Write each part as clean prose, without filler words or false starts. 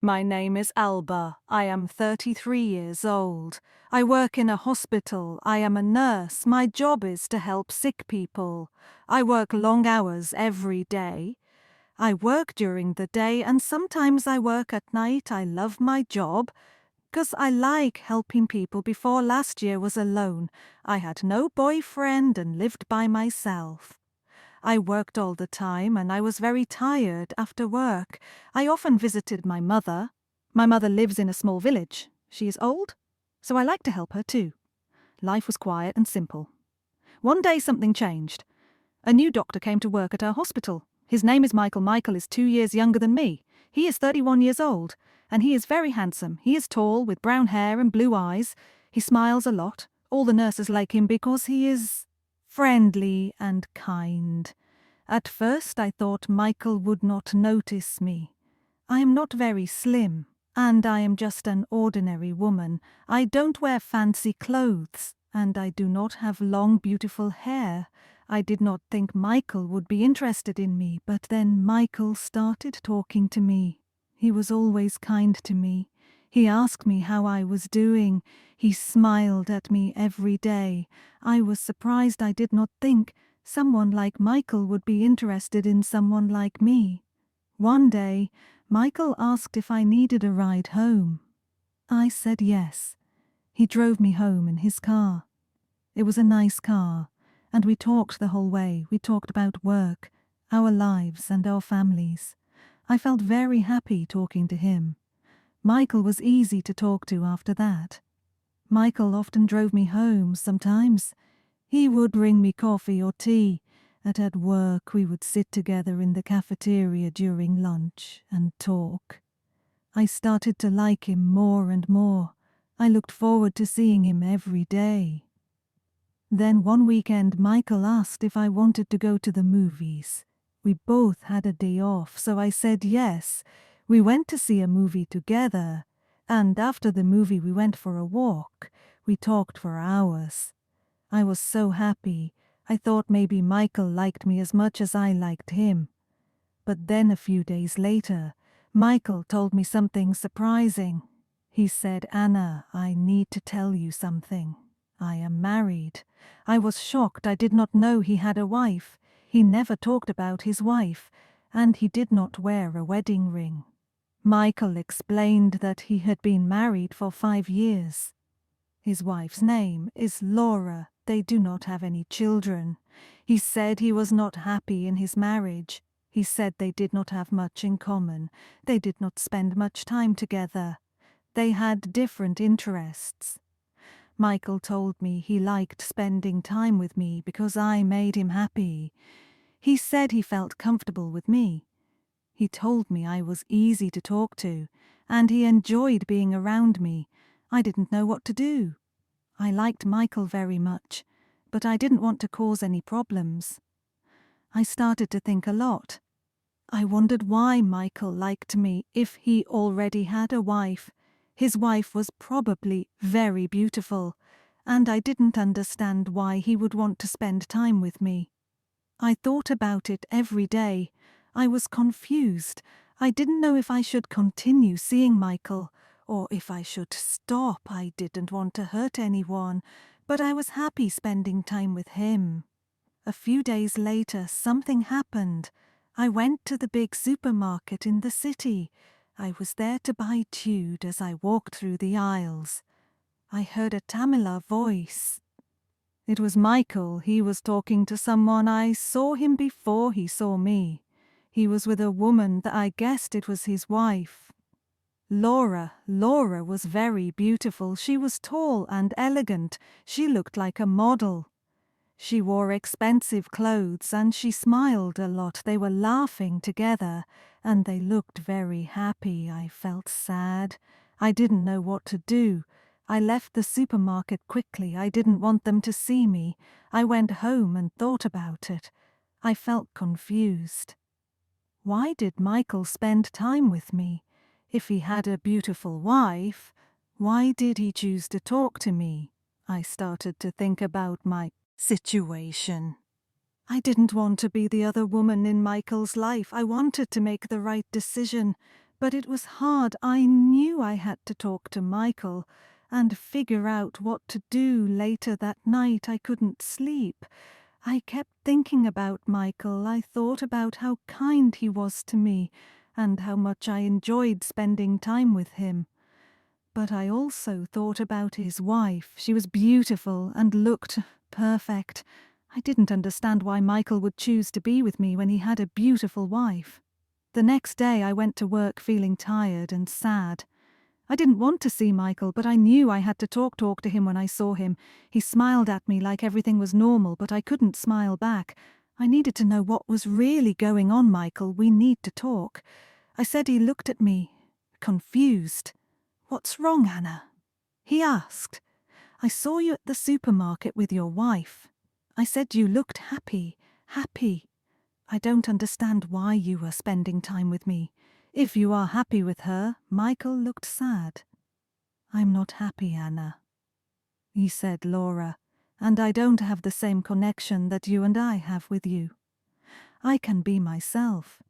My name is Alba. I am 33 years old. I work in a hospital. I am a nurse. My job is to help sick people. I work long hours every day. I work during the day and sometimes I work at night. I love my job because I like helping people. Before last year was alone. I had no boyfriend and lived by myself. I worked all the time and I was very tired after work. I often visited my mother. My mother lives in a small village. She is old, so I like to help her too. Life was quiet and simple. One day something changed. A new doctor came to work at our hospital. His name is Michael. Michael is 2 years younger than me. He is 31 years old, and he is very handsome. He is tall, with brown hair and blue eyes. He smiles a lot. All the nurses like him because he is friendly and kind. At first I thought Michael would not notice me. I am not very slim, and I am just an ordinary woman. I don't wear fancy clothes, and I do not have long, beautiful hair. I did not think Michael would be interested in me, but then Michael started talking to me. He was always kind to me. He asked me how I was doing. He smiled at me every day. I was surprised. I did not think someone like Michael would be interested in someone like me. One day, Michael asked if I needed a ride home. I said yes. He drove me home in his car. It was a nice car, and we talked the whole way. We talked about work, our lives, and our families. I felt very happy talking to him. Michael was easy to talk to after that. Michael often drove me home sometimes. He would bring me coffee or tea, and at work we would sit together in the cafeteria during lunch and talk. I started to like him more and more. I looked forward to seeing him every day. Then one weekend Michael asked if I wanted to go to the movies. We both had a day off, so I said yes. We went to see a movie together, and after the movie we went for a walk. We talked for hours. I was so happy. I thought maybe Michael liked me as much as I liked him. But then a few days later, Michael told me something surprising. He said, "Anna, I need to tell you something. I am married." I was shocked. I did not know he had a wife. He never talked about his wife, and he did not wear a wedding ring. Michael explained that he had been married for 5 years. His wife's name is Laura. They do not have any children. He said he was not happy in his marriage. He said they did not have much in common. They did not spend much time together. They had different interests. Michael told me he liked spending time with me because I made him happy. He said he felt comfortable with me. He told me I was easy to talk to, and he enjoyed being around me. I didn't know what to do. I liked Michael very much, but I didn't want to cause any problems. I started to think a lot. I wondered why Michael liked me if he already had a wife. His wife was probably very beautiful, and I didn't understand why he would want to spend time with me. I thought about it every day. I was confused. I didn't know if I should continue seeing Michael or if I should stop. I didn't want to hurt anyone, but I was happy spending time with him. A few days later, something happened. I went to the big supermarket in the city. I was there to buy food. As I walked through the aisles, I heard a Tamila voice. It was Michael. He was talking to someone. I saw him before he saw me. He was with a woman that I guessed it was his wife. Laura was very beautiful. She was tall and elegant. She looked like a model. She wore expensive clothes and she smiled a lot. They were laughing together and they looked very happy. I felt sad. I didn't know what to do. I left the supermarket quickly. I didn't want them to see me. I went home and thought about it. I felt confused. Why did Michael spend time with me? If he had a beautiful wife, why did he choose to talk to me? I started to think about my situation. I didn't want to be the other woman in Michael's life. I wanted to make the right decision, But it was hard. I knew I had to talk to Michael and figure out what to do. Later that night I couldn't sleep. I kept thinking about Michael. I thought about how kind he was to me and how much I enjoyed spending time with him. But I also thought about his wife. She was beautiful and looked perfect. I didn't understand why Michael would choose to be with me when he had a beautiful wife. The next day I went to work feeling tired and sad. I didn't want to see Michael, but I knew I had to talk to him when I saw him. He smiled at me like everything was normal, but I couldn't smile back. I needed to know what was really going on. Michael, we need to talk. I said. He looked at me, confused. What's wrong, Anna? He asked. I saw you at the supermarket with your wife. I said you looked happy. I don't understand why you were spending time with me. If you are happy with her. Michael looked sad. I'm not happy, Anna. He said, Laura, and I don't have the same connection that you and I have with you. I can be myself.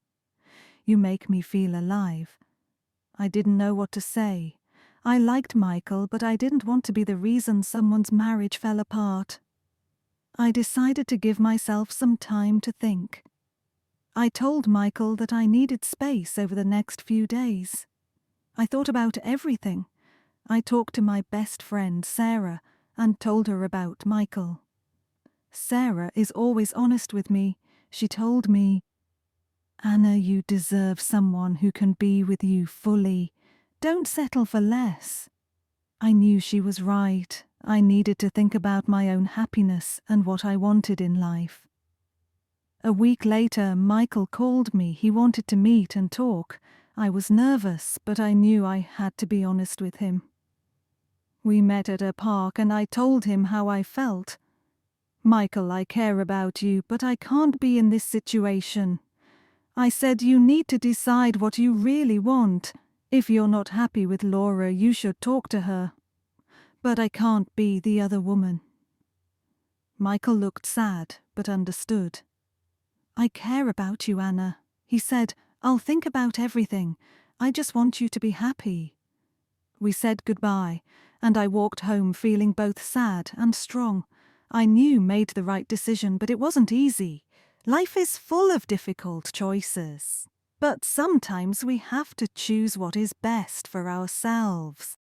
You make me feel alive. I didn't know what to say. I liked Michael, but I didn't want to be the reason someone's marriage fell apart. I decided to give myself some time to think. I told Michael that I needed space over the next few days. I thought about everything. I talked to my best friend, Sarah, and told her about Michael. Sarah is always honest with me. She told me, Anna, you deserve someone who can be with you fully. Don't settle for less. I knew she was right. I needed to think about my own happiness and what I wanted in life. A week later, Michael called me. He wanted to meet and talk. I was nervous, but I knew I had to be honest with him. We met at a park and I told him how I felt. Michael, I care about you, but I can't be in this situation. I said you need to decide what you really want. If you're not happy with Laura, you should talk to her. But I can't be the other woman. Michael looked sad, but understood. I care about you, Anna. He said, I'll think about everything. I just want you to be happy. We said goodbye, and I walked home feeling both sad and strong. I knew made the right decision, but it wasn't easy. Life is full of difficult choices. But sometimes we have to choose what is best for ourselves.